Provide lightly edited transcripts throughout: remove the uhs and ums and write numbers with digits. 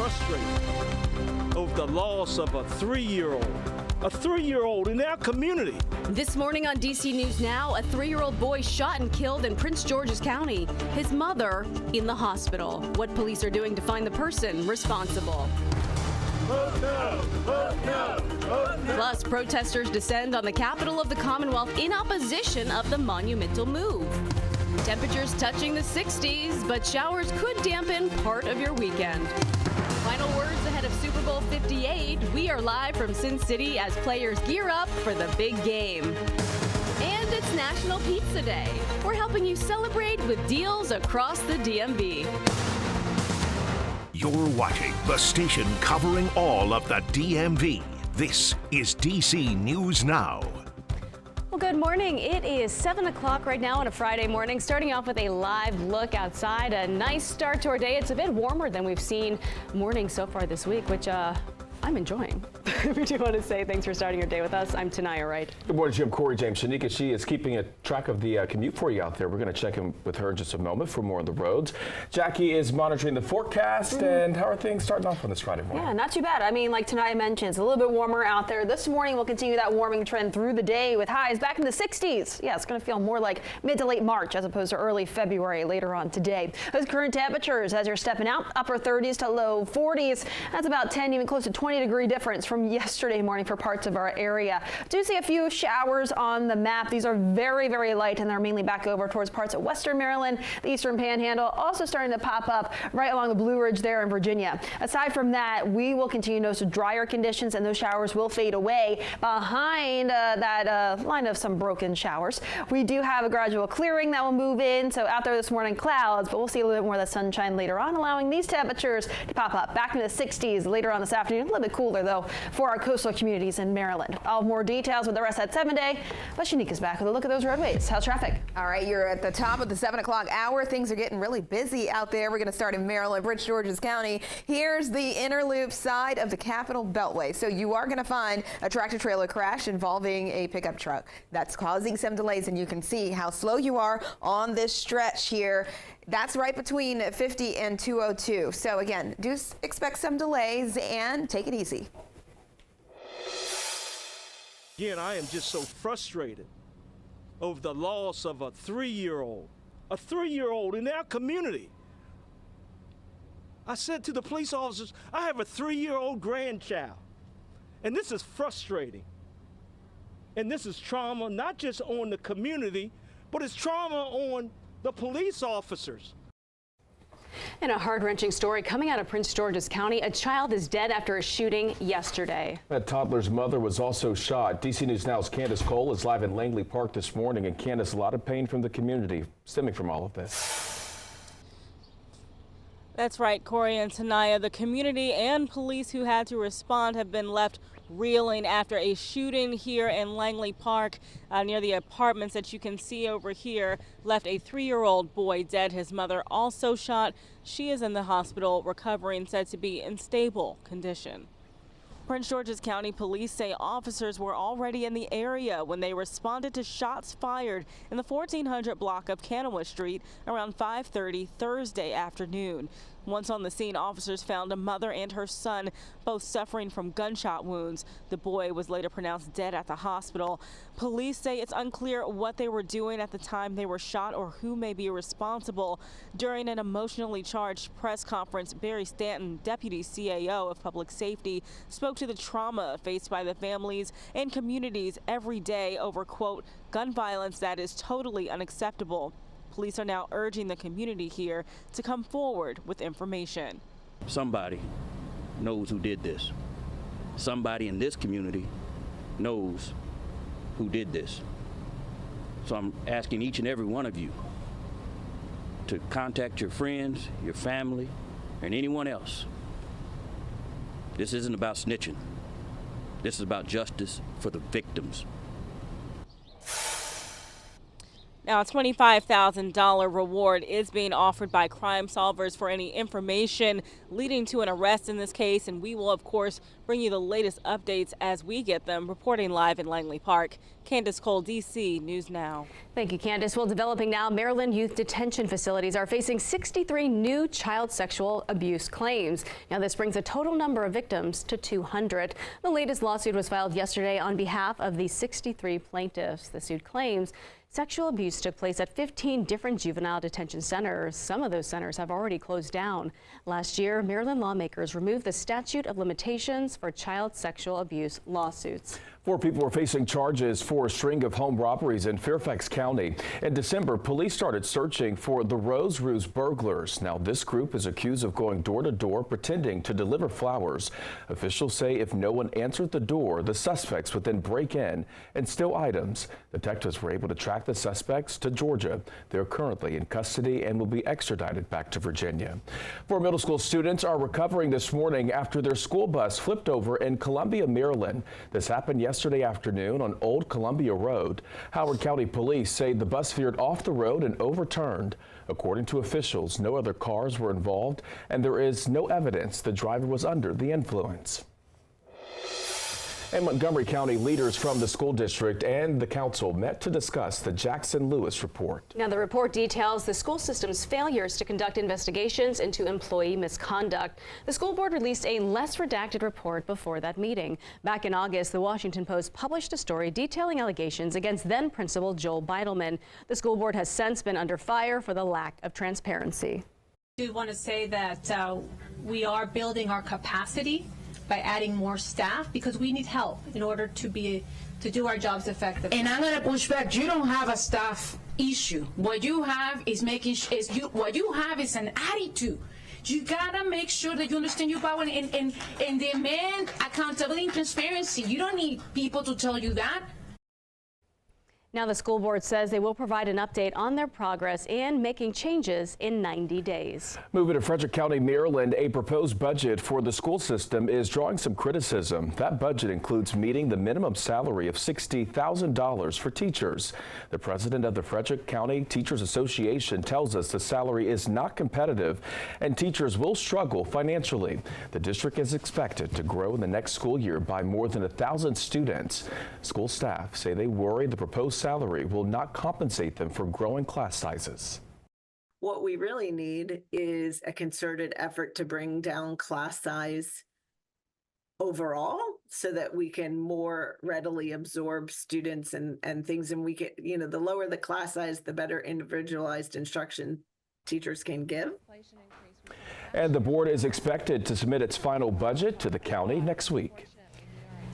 frustrated over the loss of a 3-year-old in our community. This morning on DC News Now, a 3-year-old boy shot and killed in Prince George's County. His mother in the hospital. What police are doing to find the person responsible. Vote no! Vote no! Vote no! Plus, protesters descend on the capital of the Commonwealth in opposition of the monumental move. Temperatures touching the 60s, but showers could dampen part of your weekend. Final words ahead of Super Bowl 58. We are live from Sin City as players gear up for the big game. And it's National Pizza Day. We're helping you celebrate with deals across the DMV. You're watching the station covering all of the DMV. This is DC News Now. Well, good morning. It is 7 o'clock right now on a Friday morning, starting off with a live look outside. A nice start to our day. It's a bit warmer than we've seen morning so far this week, which I'm enjoying. We do want to say thanks for starting your day with us. I'm Tanaya Wright. Good morning, Jim. Corey James. Shanika, she is keeping a track of the commute for you out there. We're going to check in with her in just a moment for more on the roads. Jackie is monitoring the forecast. And how are things starting off on this Friday morning? Yeah, not too bad. I mean, like Tanaya mentioned, it's a little bit warmer out there. This morning we'll continue that warming trend through the day with highs back in the 60s. Yeah, it's going to feel more like mid to late March as opposed to early February later on today. Those current temperatures as you're stepping out, upper 30s to low 40s. That's about 10, even close to 20-degree difference from yesterday morning for parts of our area. Do see a few showers on the map. These are very, very light, and they're mainly back over towards parts of western Maryland, the eastern panhandle, also starting to pop up right along the Blue Ridge there in Virginia. Aside from that, we will continue to notice drier conditions, and those showers will fade away behind that line of some broken showers. We do have a gradual clearing that will move in, so out there this morning, clouds, but we'll see a little bit more of the sunshine later on, allowing these temperatures to pop up back in the 60s later on this afternoon. A little bit cooler, though, for our coastal communities in Maryland. I'll have more details with the rest at 7 day, but Shanika's back with a look at those roadways. How's traffic? All right, you're at the top of the 7 o'clock hour. Things are getting really busy out there. We're going to start in Maryland, Prince George's County. Here's the inner loop side of the Capitol Beltway. So you are going to find a tractor-trailer crash involving a pickup truck. That's causing some delays, and you can see how slow you are on this stretch here. That's right between 50 and 202. So again, do expect some delays and take it easy. Again, I am just so frustrated over the loss of a 3-year-old in our community. I said to the police officers, I have a 3-year-old grandchild, and this is frustrating. And this is trauma not just on the community, but it's trauma on the police officers. In a heart-wrenching story coming out of Prince George's County, a child is dead after a shooting yesterday. That toddler's mother was also shot. DC News Now's Candace Cole is live in Langley Park this morning. And Candace, a lot of pain from the community stemming from all of this. That's right, Corey and Tanaya. The community and police who had to respond have been left reeling after a shooting here in Langley Park near the apartments that you can see over here left a 3-year-old boy dead. His mother also shot. She is in the hospital recovering, said to be in stable condition. Prince George's County police say officers were already in the area when they responded to shots fired in the 1400 block of Kanawha Street around 5:30 Thursday afternoon. Once on the scene, officers found a mother and her son both suffering from gunshot wounds. The boy was later pronounced dead at the hospital. Police say it's unclear what they were doing at the time they were shot or who may be responsible. During an emotionally charged press conference, Barry Stanton, Deputy CAO of Public Safety, spoke to the trauma faced by the families and communities every day over, quote, gun violence that is totally unacceptable. Police are now urging the community here to come forward with information. Somebody knows who did this. Somebody in this community knows who did this. So I'm asking each and every one of you to contact your friends, your family, and anyone else. This isn't about snitching. This is about justice for the victims. Now, a $25,000 reward is being offered by Crime Solvers for any information leading to an arrest in this case, and we will, of course, bring you the latest updates as we get them. Reporting live in Langley Park, Candace Cole, D.C. News Now. Thank you, Candace. Well, developing now, Maryland youth detention facilities are facing 63 new child sexual abuse claims. Now, this brings the total number of victims to 200. The latest lawsuit was filed yesterday on behalf of the 63 plaintiffs. The suit claims sexual abuse took place at 15 different juvenile detention centers. Some of those centers have already closed down. Last year, Maryland lawmakers removed the statute of limitations for child sexual abuse lawsuits. 4 people are facing charges for a string of home robberies in Fairfax County. In December, police started searching for the Rose Ruse burglars. Now, this group is accused of going door to door pretending to deliver flowers. Officials say if no one answered the door, the suspects would then break in and steal items. Detectives were able to track the suspects to Georgia. They're currently in custody and will be extradited back to Virginia. 4 middle school students are recovering this morning after their school bus flipped over in Columbia, Maryland. This happened yesterday afternoon on Old Columbia Road. Howard County Police say the bus veered off the road and overturned. According to officials, no other cars were involved, and there is no evidence the driver was under the influence. In Montgomery County, leaders from the school district and the council met to discuss the Jackson Lewis report. Now, the report details the school system's failures to conduct investigations into employee misconduct. The school board released a less redacted report before that meeting. Back in August, the Washington Post published a story detailing allegations against then Principal Joel Beidelman. The school board has since been under fire for the lack of transparency. I do want to say that we are building our capacity by adding more staff because we need help in order to do our jobs effectively. And I'm going to push back. You don't have a staff issue. What you have is what you have is an attitude. You gotta make sure that you understand your power and demand accountability and transparency. You don't need people to tell you that. Now, the school board says they will provide an update on their progress and making changes in 90 days. Moving to Frederick County, Maryland, a proposed budget for the school system is drawing some criticism. That budget includes meeting the minimum salary of $60,000 for teachers. The president of the Frederick County Teachers Association tells us the salary is not competitive and teachers will struggle financially. The district is expected to grow in the next school year by more than 1,000 students. School staff say they worry the proposed salary will not compensate them for growing class sizes. What we really need is a concerted effort to bring down class size overall so that we can more readily absorb students and things. And we get, the lower the class size, the better individualized instruction teachers can give. And the board is expected to submit its final budget to the county next week.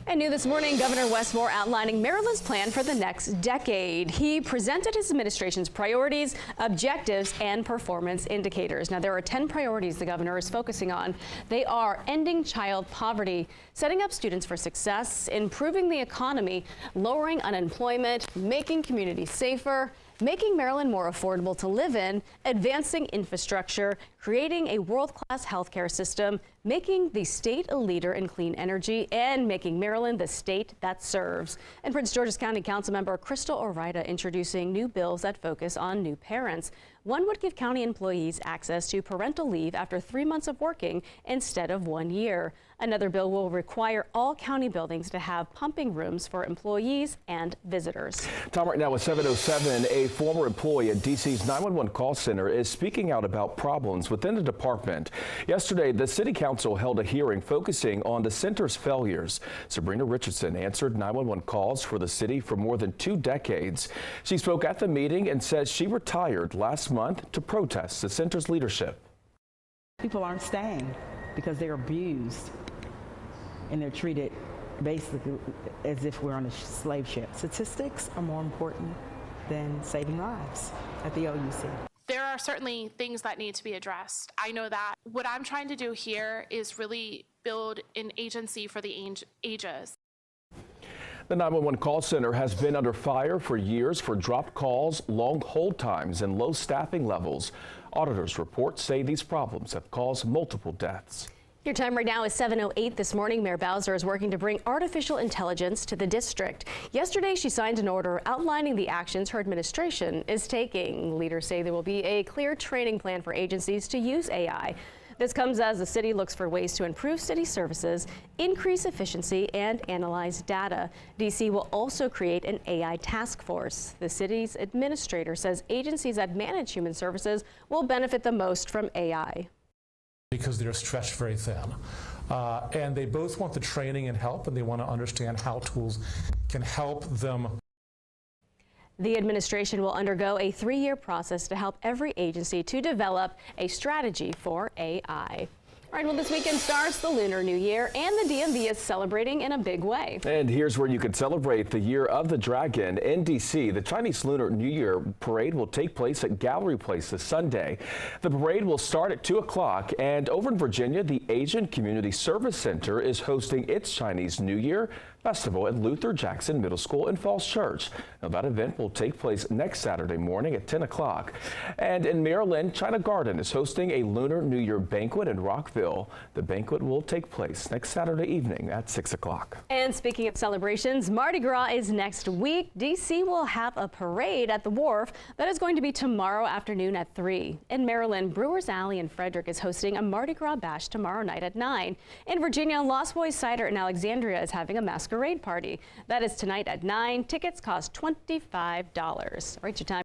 And new this morning, Governor Westmore outlining Maryland's plan for the next decade. He presented his administration's priorities, objectives, and performance indicators. Now, there are 10 priorities the governor is focusing on. They are ending child poverty, setting up students for success, improving the economy, lowering unemployment, making communities safer, making Maryland more affordable to live in, advancing infrastructure, creating a world-class healthcare system, making the state a leader in clean energy, and making Maryland the state that serves. And Prince George's County Councilmember Crystal Orida introducing new bills that focus on new parents. One would give county employees access to parental leave after 3 months of working instead of 1 year. Another bill will require all county buildings to have pumping rooms for employees and visitors. Time right now is 7:07. A former employee at DC's 911 call center is speaking out about problems within the department. Yesterday, the city council held a hearing focusing on the center's failures. Sabrina Richardson answered 911 calls for the city for more than 2 decades. She spoke at the meeting and said she retired last month to protest the center's leadership. People aren't staying because they're abused and they're treated basically as if we're on a slave ship. Statistics are more important than saving lives at the OUC. There are certainly things that need to be addressed. I know that. What I'm trying to do here is really build an agency for the ages. The 911 call center has been under fire for years for dropped calls, long hold times, and low staffing levels. Auditors' reports say these problems have caused multiple deaths. Your time right now is 7:08 this morning. Mayor Bowser is working to bring artificial intelligence to the district. Yesterday, she signed an order outlining the actions her administration is taking. Leaders say there will be a clear training plan for agencies to use AI. This comes as the city looks for ways to improve city services, increase efficiency, and analyze data. DC will also create an AI task force. The city's administrator says agencies that manage human services will benefit the most from AI. Because they're stretched very thin. And they both want the training and help, and they want to understand how tools can help them. The administration will undergo a 3-year process to help every agency to develop a strategy for AI. All right, well, this weekend starts the Lunar New Year, and the DMV is celebrating in a big way. And here's where you can celebrate the Year of the Dragon. In D.C., the Chinese Lunar New Year parade will take place at Gallery Place this Sunday. The parade will start at 2 o'clock, and over in Virginia, the Asian Community Service Center is hosting its Chinese New Year Festival at Luther Jackson Middle School in Falls Church. Now, that event will take place next Saturday morning at 10 o'clock. And in Maryland, China Garden is hosting a Lunar New Year banquet in Rockville. The banquet will take place next Saturday evening at 6 o'clock. And speaking of celebrations, Mardi Gras is next week. D.C. will have a parade at the Wharf that is going to be tomorrow afternoon at 3. In Maryland, Brewers Alley in Frederick is hosting a Mardi Gras bash tomorrow night at 9. In Virginia, Lost Boys Cider in Alexandria is having a masquerade party. That is tonight at 9. Tickets cost $25. Right, your time.